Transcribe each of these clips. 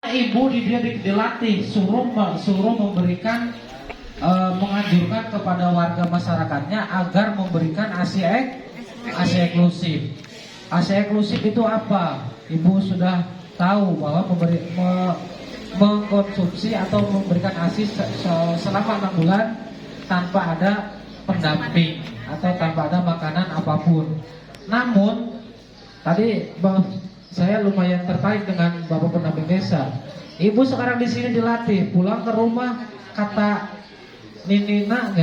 Ibu dilatih suruh memberikan menganjurkan kepada warga masyarakatnya agar memberikan ASI eksklusif. ASI eksklusif itu apa? Ibu sudah tahu bahwa mengkonsumsi atau memberikan ASI selama 6 bulan tanpa ada pendamping atau tanpa ada makanan apapun. Namun tadi saya lumayan tertarik dengan Bapak pendamping desa. Ibu sekarang di sini dilatih, pulang ke rumah kata Nina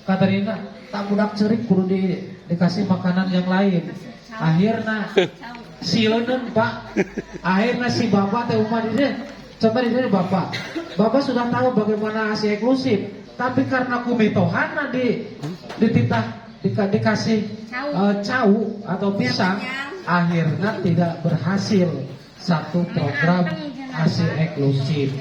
kata Nina tak budak cerik kudu dikasih makanan yang lain. Akhirnya sieuneun Pak. Akhirnya si Bapak teh umah dia. Contoh ini Bapak sudah tahu bagaimana ASI eksklusif, tapi karena kumitohan dikasih cau atau pisang, akhirnya tidak berhasil satu program ASI eksklusif.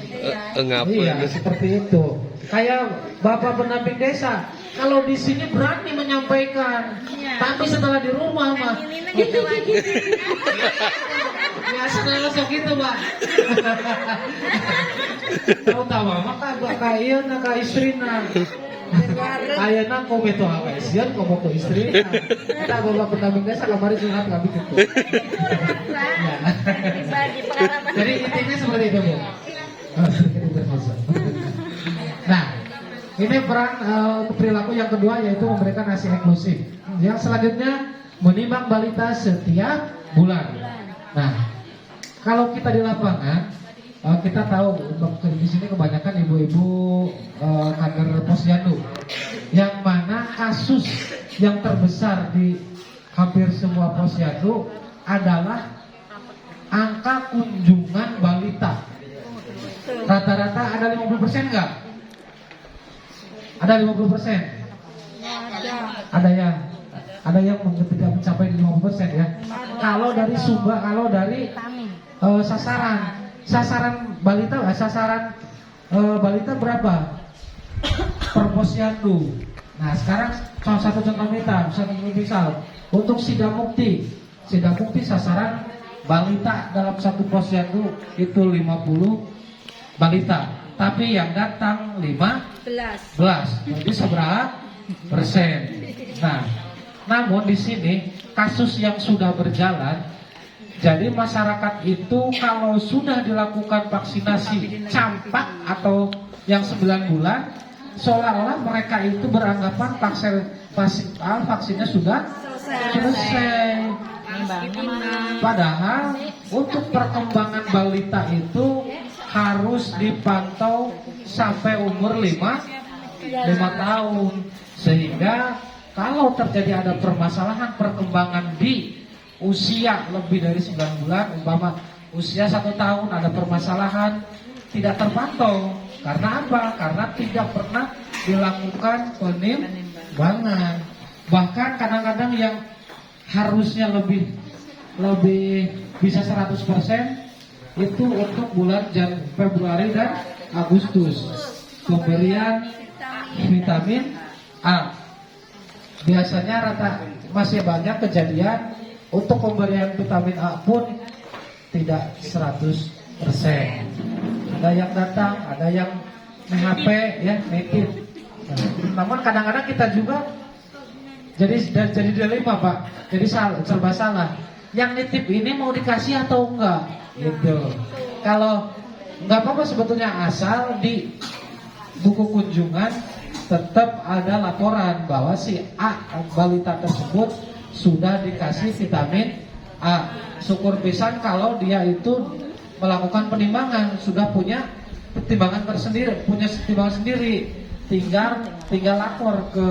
Iya, seperti itu. Kayak Bapak pendamping desa, kalau di sini berani menyampaikan, tapi setelah di rumah mah gitu lagi. ya setelah gitu Pak. Tahu maka bakal iya ka istrina. Ayeuna kometo awe sieun komo ke istrina. Kita Bapak pendamping desa kamari curhat kami gitu. Jadi intinya seperti itu Bu. Nah, ini peran perilaku yang kedua yaitu memberikan ASI eksklusif. Yang selanjutnya menimbang balita setiap bulan. Nah, kalau kita di lapangan kita tahu di sini kebanyakan ibu-ibu kader posyandu, yang mana kasus yang terbesar di hampir semua posyandu adalah angka kunjungan balita. Rata-rata ada 50% enggak? Ada 50%? Ada yang tidak mencapai 50% ya. Kalau dari sasaran balita berapa? Per posyandu. Nah, sekarang satu contoh misal untuk Sidamukti sasaran balita dalam satu posyandu itu 50 balita, tapi yang datang 15. Jadi seberapa persen? Nah, namun di sini kasus yang sudah berjalan, jadi masyarakat itu kalau sudah dilakukan vaksinasi campak atau yang 9 bulan, seolah-olah mereka itu beranggapan vaksinnya sudah selesai. Padahal untuk perkembangan balita itu harus dipantau sampai umur 5 tahun, sehingga kalau terjadi ada permasalahan perkembangan di usia lebih dari 9 bulan, umpama usia 1 tahun ada permasalahan, tidak terpantau. Karena apa? Karena tidak pernah dilakukan penimbangan. Bahkan kadang-kadang yang harusnya lebih bisa 100% itu untuk bulan Februari dan Agustus, pemberian vitamin A. Biasanya masih banyak kejadian untuk pemberian vitamin A pun tidak 100%. Ada yang datang, ada yang HP ya, nitip. Namun kadang-kadang kita juga jadi dilema Pak. Jadi serba salah. Yang nitip ini mau dikasih atau enggak? Gitu. Kalau nggak apa-apa sebetulnya, asal di buku kunjungan tetap ada laporan bahwa si A balita tersebut sudah dikasih vitamin A. Syukur pisan kalau dia itu melakukan penimbangan, sudah punya pertimbangan sendiri, tinggal lapor ke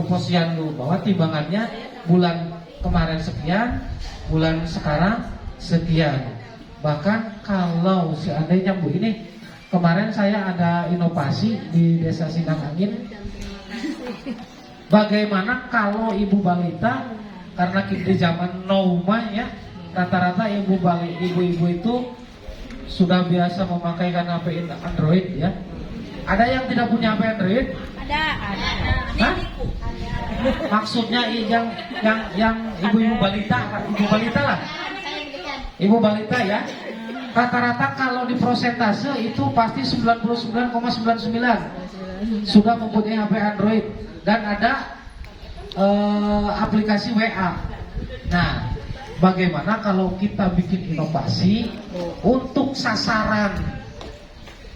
posyandu bahwa timbangannya bulan kemarin sekian, bulan sekarang sekian. Bahkan kalau seandainya Bu, ini kemarin saya ada inovasi di Desa Sindang Angin. Bagaimana kalau ibu balita, karena di zaman Nouma ya, rata-rata ibu-ibu itu sudah biasa memakai HP Android ya. Ada yang tidak punya HP Android? Ada. Hah? Maksudnya yang ibu balita lah. Ibu balita ya. rata-rata kalau di prosentase itu pasti 99,99 sudah mempunyai HP Android dan ada aplikasi WA. Nah, bagaimana kalau kita bikin inovasi untuk sasaran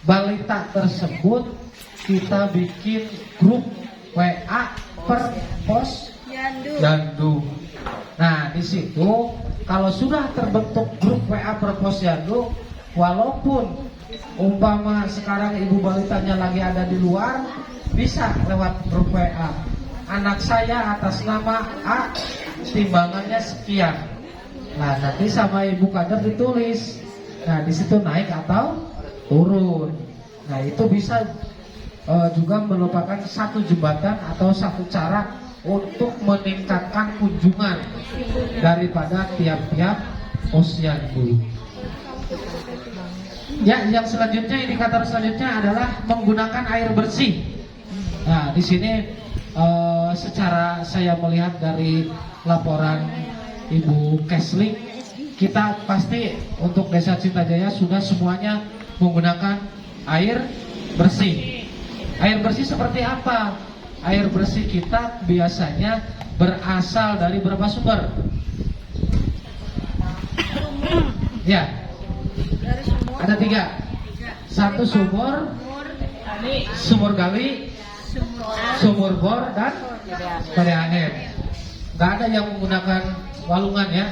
balita tersebut, kita bikin grup WA per pos Yandu. Nah, di situ kalau sudah terbentuk grup WA per pos Yandu, walaupun umpama sekarang ibu balitanya lagi ada di luar, bisa lewat grup WA. Anak saya atas nama A, timbangannya sekian. Nah, nanti sama ibu kader ditulis. Nah, di situ naik atau turun. Nah, itu bisa juga merupakan satu jembatan atau satu cara untuk meningkatkan kunjungan daripada tiap-tiap posyandu. Ya, yang selanjutnya, indikator selanjutnya adalah menggunakan air bersih. Nah, di sini secara saya melihat dari laporan Ibu Kesling, kita pasti untuk Desa Cintajaya sudah semuanya menggunakan air bersih. Air bersih seperti apa? Air bersih kita biasanya berasal dari berapa sumber? Ya, ada 3. 1 sumur gali, sumur bor, dan parianer. Gak ada yang menggunakan walungan ya,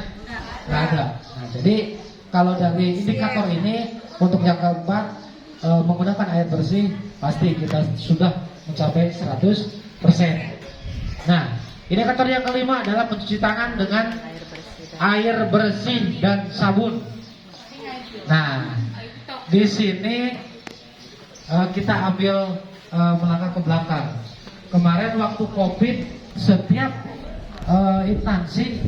gak ada. Nah, jadi kalau dari indikator ini untuk yang keempat, menggunakan air bersih, pasti kita sudah mencapai 100%. Nah, indikator yang kelima adalah mencuci tangan dengan air bersih dan sabun. Nah, di sini kita ambil melangkah ke belakang. Kemarin waktu COVID, setiap instansi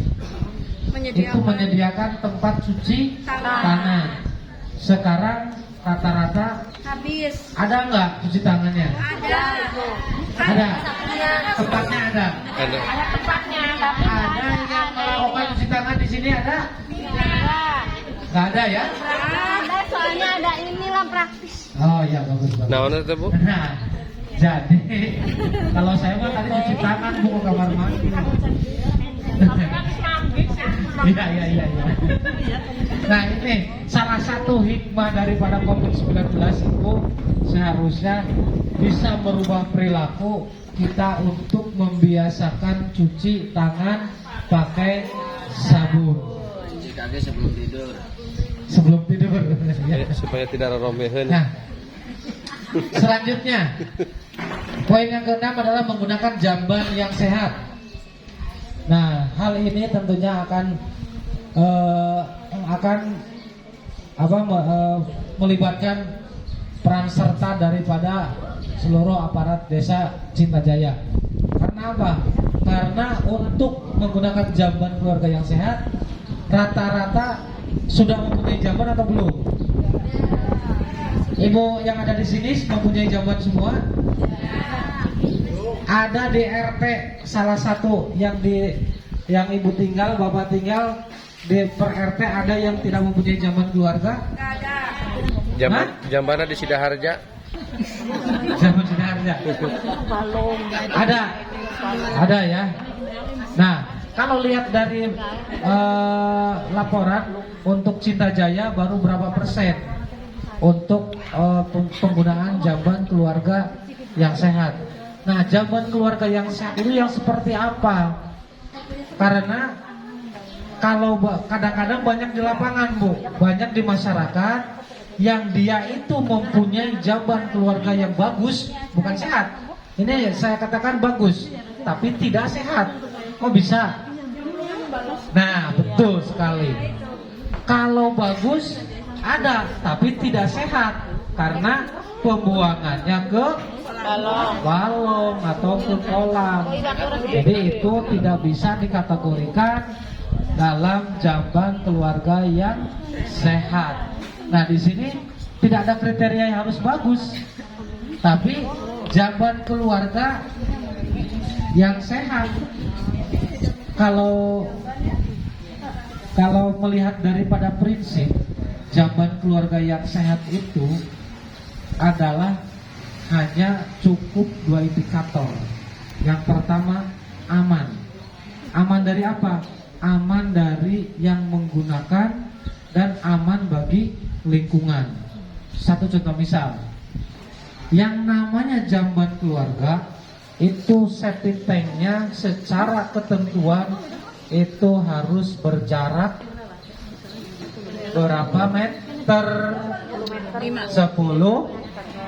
itu menyediakan tempat cuci tangan. Sekarang rata-rata habis. Ada nggak cuci tangannya? Ada. Tempatnya ada. Ada tempatnya. Ada yang melakukan cuci tangan di sini ada? Nggak ada ya? Ada, soalnya ada inilah praktis. Oh iya, bagus banget. Nah, mana tuh Bu? Nah, jadi kalau saya mah tadi cuci tangan Bu ke kamar mandi. Iya. Nah, ini salah satu hikmah daripada COVID-19 itu seharusnya bisa merubah perilaku kita untuk membiasakan cuci tangan pakai sabun. Cuci kaki sebelum tidur. Sebelum tidur. Supaya tidak romehan. Nah, selanjutnya poin yang keenam adalah menggunakan jamban yang sehat. Nah, hal ini tentunya akan melibatkan peran serta daripada seluruh aparat desa Cintajaya. Karena apa? Karena untuk menggunakan jamban keluarga yang sehat, rata-rata sudah mempunyai jamban atau belum? Ibu yang ada di sini mempunyai jamban semua? Ada di RT salah satu yang ibu tinggal, bapak tinggal di per RT ada yang tidak mempunyai jamban keluarga? Jambana di Sidaharja. Jamban Sidaharja. Ada ya. Nah, kalau lihat dari laporan untuk Cintajaya baru berapa persen untuk penggunaan jamban keluarga yang sehat. Nah, jamban keluarga yang sehat itu yang seperti apa? Karena kalau kadang-kadang banyak di lapangan Bu, banyak di masyarakat yang dia itu mempunyai jamban keluarga yang bagus, bukan sehat. Ini saya katakan bagus, tapi tidak sehat. Kok bisa? Nah, betul sekali. Kalau bagus ada, tapi tidak sehat karena pembuangannya ke balong atau ke kolam. Jadi itu tidak bisa dikategorikan dalam jamban keluarga yang sehat. Nah, di sini tidak ada kriteria yang harus bagus, tapi jamban keluarga yang sehat. Kalau melihat daripada prinsip jamban keluarga yang sehat itu adalah hanya cukup 2 indikator. Yang pertama, aman. Aman dari apa? Aman dari yang menggunakan dan aman bagi lingkungan. Satu contoh misal, yang namanya jamban keluarga itu septic tanknya secara ketentuan itu harus berjarak berapa meter? 10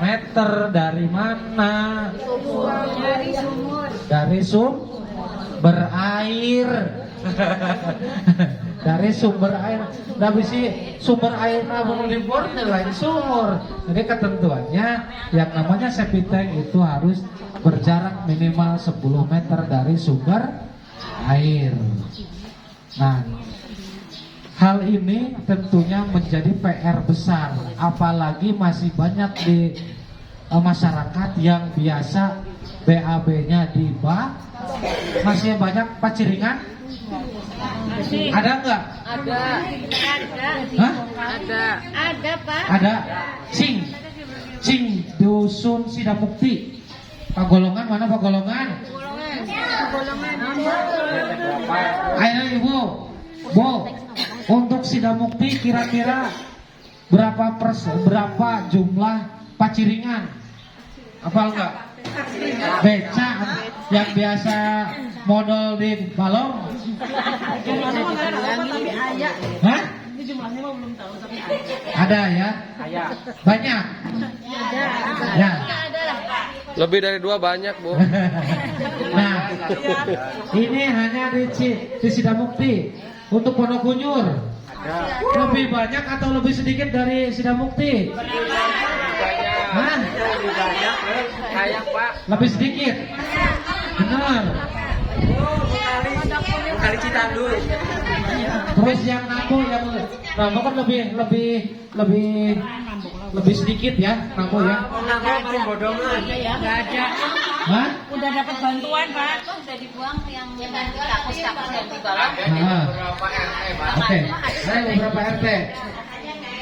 meter dari mana? Dari sumber air. Dari sumber air. Nah, bisi sumber air namun libur lain sumur. Jadi ketentuannya yang namanya septic tank itu harus berjarak minimal 10 meter dari sumber air. Nah, hal ini tentunya menjadi PR besar, apalagi masih banyak di masyarakat yang biasa BAB-nya di masih banyak paciringan. Ada nggak? Ada. Hah? Ada, Pak. Ada. Cing dusun Sidamukti. Pagolongan mana Pagolongan? Ayo Ibu. Bu, untuk Sidamukti kira-kira berapa jumlah paciringan? Apa enggak? Beca yang biasa modal di balong. Hah? Ada ya? Banyak? Ya. Lebih dari 2 banyak, Bu. Nah, ini hanya di Sidamukti. Untuk Pondok Kunyur lebih banyak atau lebih sedikit dari Sidamukti? Hah? Lebih banyak, kayak Pak. Lebih sedikit. Benar. Kali Citandul. Terus yang Nambo kan lebih sedikit ya, Nambo ya. Enggak ada. Hah? Udah dapat bantuan, Pak. Udah dibuang yang kakus-kakus yang di bawah. Oke, saya beberapa RT.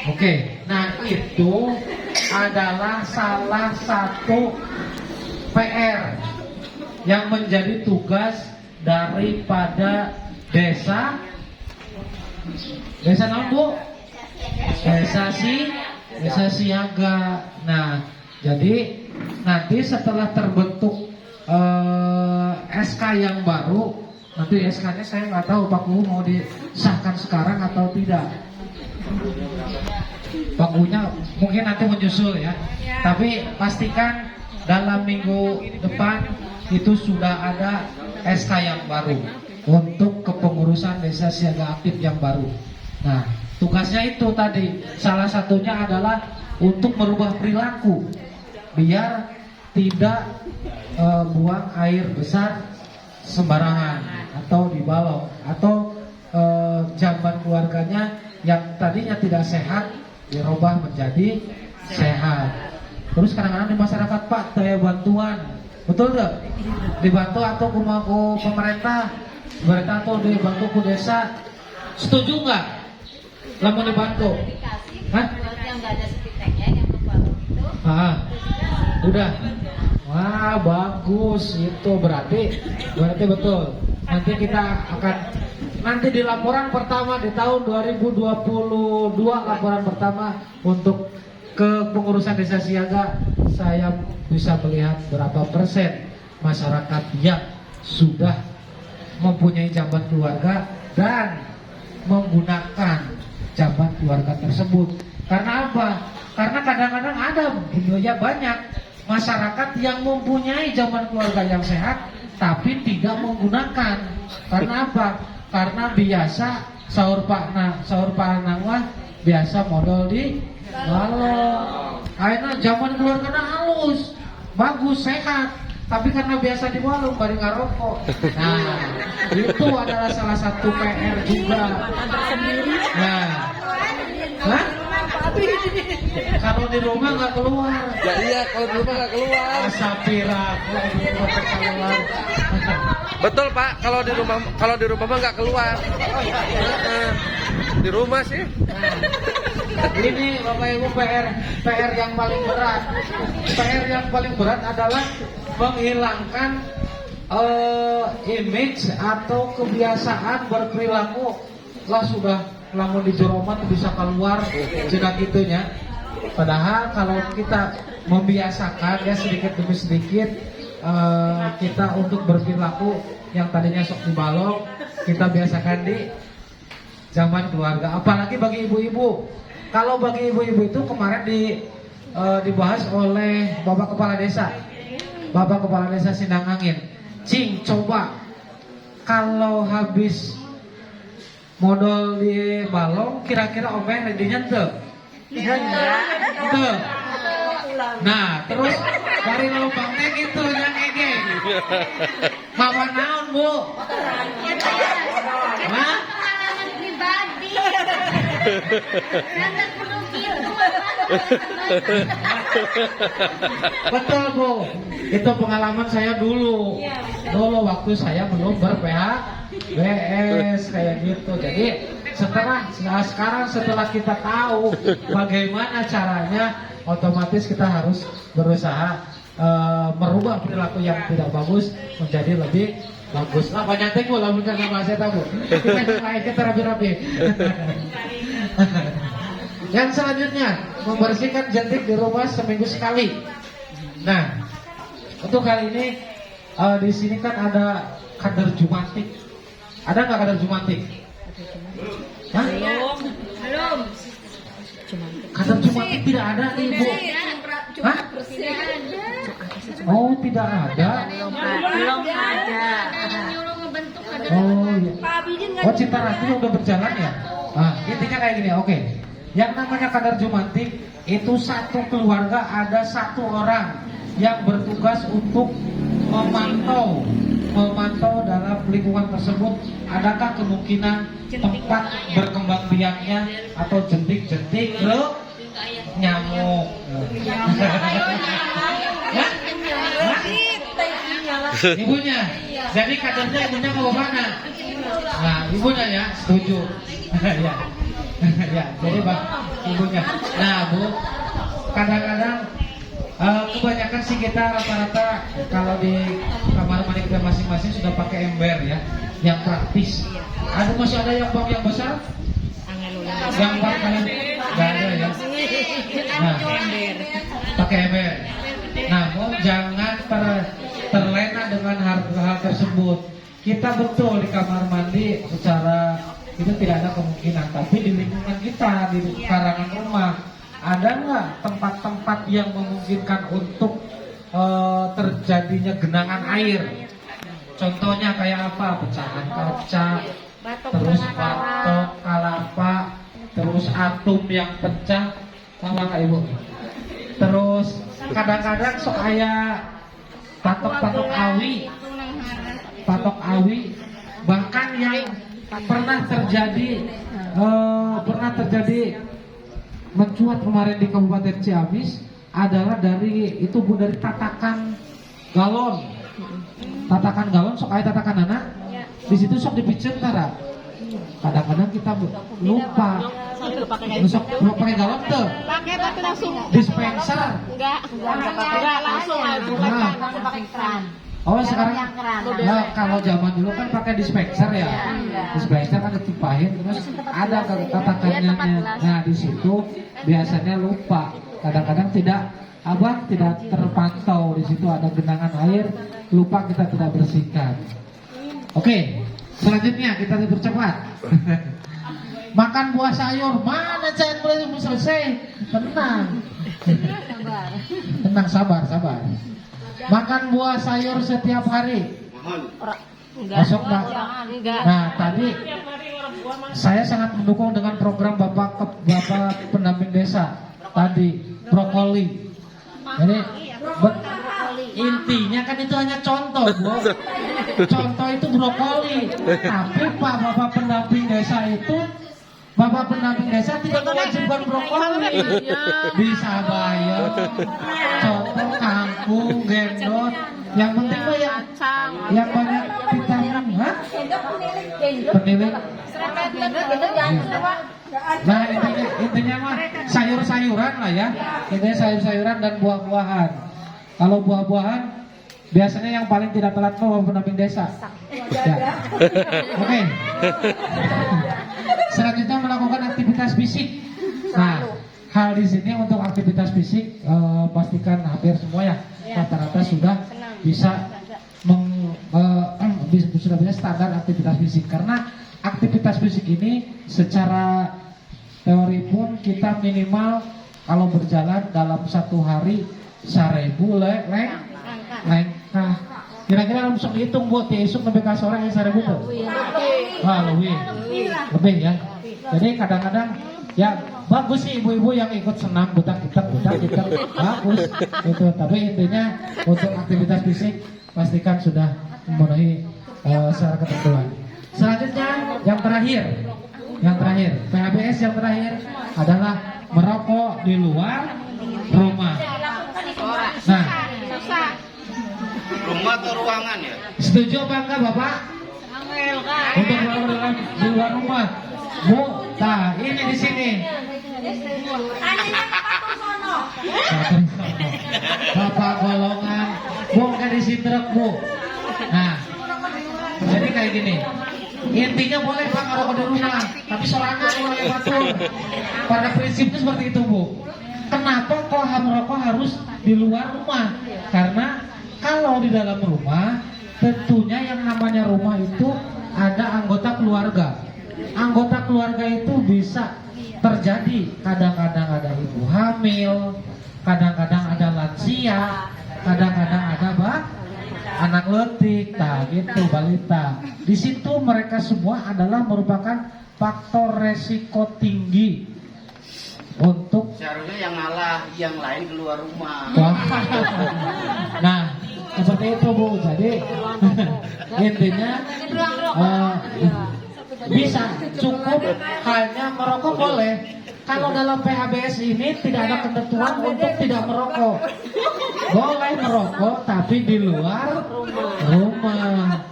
Oke, nah itu adalah salah satu PR yang menjadi tugas daripada desa non Bu? Desa siaga. Nah, jadi nanti setelah terbentuk SK yang baru, nanti SK-nya saya nggak tahu Pak Guru mau disahkan sekarang atau tidak. Pak Gurunya mungkin nanti menyusul ya. Tapi pastikan dalam minggu depan itu sudah ada SK yang baru untuk kepengurusan desa siaga aktif yang baru. Nah, tugasnya itu tadi salah satunya adalah untuk merubah perilaku biar tidak buang air besar sembarangan atau di balong atau jamban keluarganya yang tadinya tidak sehat dirubah menjadi sehat. Terus kadang-kadang di masyarakat Pak daya bantuan, betul nggak? Dibantu atau kumaku pemerintah atau dibantu ku desa, setuju nggak? Lama dibantu? Hah? Yang nggak ada septic tanknya yang membangun itu. Udah. Wah, bagus itu berarti betul. Nanti kita akan di laporan pertama di tahun 2022 laporan pertama untuk kepengurusan desa siaga saya bisa melihat berapa persen masyarakat yang sudah mempunyai jamban keluarga dan menggunakan jamban keluarga tersebut. Karena apa? Karena kadang-kadang ada banyak masyarakat yang mempunyai jamban keluarga yang sehat tapi tidak menggunakan. Karena apa? Karena biasa sahur Pak Nangwa biasa modal di balong. Akhirnya zaman keluarga halus, bagus, sehat. Tapi karena biasa di balong bari ngarokok. Nah, itu adalah salah satu PR juga. Nah, hah? Kalau di rumah nggak keluar. Ya iya, kalau di rumah nggak keluar. Sapira, kalau di rumah nggak keluar. Betul Pak, kalau di rumah mah nggak keluar. Di rumah sih. Ini Bapak Ibu PR yang paling berat. PR yang paling berat adalah menghilangkan image atau kebiasaan berperilaku lah sudah lamun di Jeroman bisa keluar jika gitunya. Padahal kalau kita membiasakan ya sedikit demi sedikit kita untuk berperilaku yang tadinya sok dibalok kita biasakan di zaman keluarga. Apalagi bagi ibu-ibu. Kalau bagi ibu-ibu itu kemarin dibahas oleh Bapak Kepala Desa. Bapak Kepala Desa Sindang Angin. Cing, coba kalau habis modal di balong kira-kira omeh redinya tuh. Tuh. Nah, terus dari lubangnya gitu yang ege. Mama naon, Bu? Hah? Pribadi. Randa kudu gitu. Betul, Bu. Itu pengalaman saya dulu. Dulu waktu saya belum ber-PHBS kayak gitu. Jadi sekarang setelah kita tahu bagaimana caranya, otomatis kita harus berusaha merubah perilaku yang tidak bagus menjadi lebih bagus. Lah banyak tengok lah bukan nama saya tahu. Kita rapi-rapi. Yang selanjutnya membersihkan jentik di rumah seminggu sekali. Nah, untuk kali ini di sini kan ada kader jumantik. Ada nggak kader jumantik? Hah? Belum. Kader jumantik tidak ada nih, Bu. Hah? Oh, tidak ada. Belum ada. Nyuruh ngebentuk ada. Oh, iya. Oh, Cinta Ratu udah berjalan ya? Nah, intinya kayak gini, oke. Yang namanya kader jumantik itu satu keluarga ada satu orang yang bertugas untuk memantau dalam lingkungan tersebut adakah kemungkinan tempat berkembang biaknya atau jentik-jentik nyamuk. Ibunya, jadi kadernya ibunya mau mana? Nah, ibunya ya, setuju. Ya, ya, jadi ibunya. Nah, Bu, kadang-kadang kebanyakan sih kita rata-rata kalau di kamar mandi kita masing-masing sudah pakai ember ya, yang praktis. Masih ada yang bang yang besar? Yang bang kalian nggak ada ya? Nah, pakai ember. Namun jangan terlena dengan hal tersebut. Kita betul di kamar mandi secara itu tidak ada kemungkinan, tapi di lingkungan kita di karangan rumah ada nggak tempat-tempat yang memungkinkan untuk terjadinya genangan air? Contohnya kayak apa? Pecahan kaca, terus batok, kalapa, terus atum yang pecah, sama nggak Ibu? Terus kadang-kadang sok aya patok-patok awi, bahkan yang pernah terjadi mencuat kemarin di Kabupaten Ciamis adalah dari tatakan galon. Tatakan galon sok aya tatakan anak. Di situ sok dipiceun tara. Kadang-kadang kita lupa. Sok pakai galon tuh. Pakai tapi langsung Dispenser. enggak langsung pakai keran. Oh sekarang nah, kalau zaman dulu kan pakai dispenser ya. Dispenser kan ditimpahin terus ada tatakannya. Nah di situ biasanya lupa. Kadang-kadang tidak terpantau di situ ada genangan air, lupa kita tidak bersihkan. Oke, selanjutnya kita dipercepat. Makan buah sayur, mana saya belum selesai? Tenang, sabar. Makan buah sayur setiap hari. Masuk Mbak. Nah tadi saya sangat mendukung dengan program Bapak pendamping desa tadi brokoli. Jadi intinya kan itu hanya contoh, Bu. Contoh itu brokoli. Tapi Bapak pendamping desa tidak mewajibkan brokoli. Bisa bayar. Contoh kangkung, gendot. Yang penting mah yang banyak vitamin. Hah? Penilik. Nah intinya mah sayur-sayuran lah ya. Ini sayur-sayuran dan buah-buahan. Kalau buah-buahan biasanya yang paling tidak telat mau pendamping desa. Ya. Oke. Selanjutnya melakukan aktivitas fisik. Nah, hal di sini untuk aktivitas fisik pastikan hampir semua ya rata-rata sudah bisa sudah bisa standar aktivitas fisik, karena aktivitas fisik ini secara teori pun kita minimal kalau berjalan dalam satu hari 1000 langkah. Kira-kira langsung hitung buat diisuk sampai ke sore 1000 tuh. Wah, lebih ya. Jadi kadang-kadang ya bagus sih ibu-ibu yang ikut senam butak bagus itu. Tapi intinya untuk aktivitas fisik pastikan sudah memenuhi syarat ketentuan. Selanjutnya yang terakhir PHBS yang terakhir adalah merokok di luar rumah. Nah, Rumah atau ruangan ya? setuju apa enggak Bapak? Untuk merokok di luar rumah. Bu, nah ini di sini. Bapak golongan, Bu kan di situ Bu. Nah, jadi kayak gini. Intinya boleh Pak ngerokok di rumah, tapi sorangan boleh batur. Pada prinsipnya seperti itu Bu. Kenapa kok merokok harus di luar rumah? Karena kalau di dalam rumah, tentunya yang namanya rumah itu ada anggota keluarga. Anggota keluarga itu bisa terjadi kadang-kadang ada ibu hamil, kadang-kadang ada lansia, kadang-kadang ada anak letik, nah gitu balita. Di situ mereka semua adalah merupakan faktor resiko tinggi untuk Seharusnya yang ngalah, yang lain keluar rumah. Nah, seperti itu Bu. Jadi intinya bisa cukup hanya merokok boleh. Kalau dalam PHBS ini tidak ada ketentuan untuk tidak merokok. Boleh merokok tapi di luar rumah.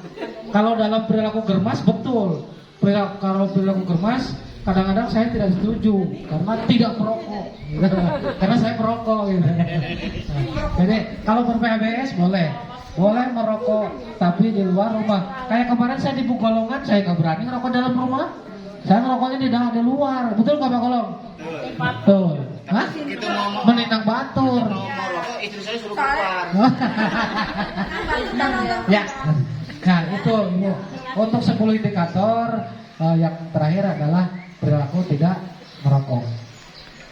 Kalau dalam perilaku germas betul. Kalau perilaku germas kadang-kadang saya tidak setuju karena tidak merokok. Karena saya merokok gitu. Nah, jadi kalau ber-PHBS boleh merokok tapi di luar rumah. Kayak kemarin saya di Golongan, saya nggak berani ngerokok dalam rumah. Saya ngerokoknya di luar. Betul nggak Pak Kolong? Betul. Hah? Itu mau Menindang batur. merokok, istri saya suruh keluar. Ya. Nah itu Ibu. Untuk 10 indikator yang terakhir adalah perilaku tidak merokok.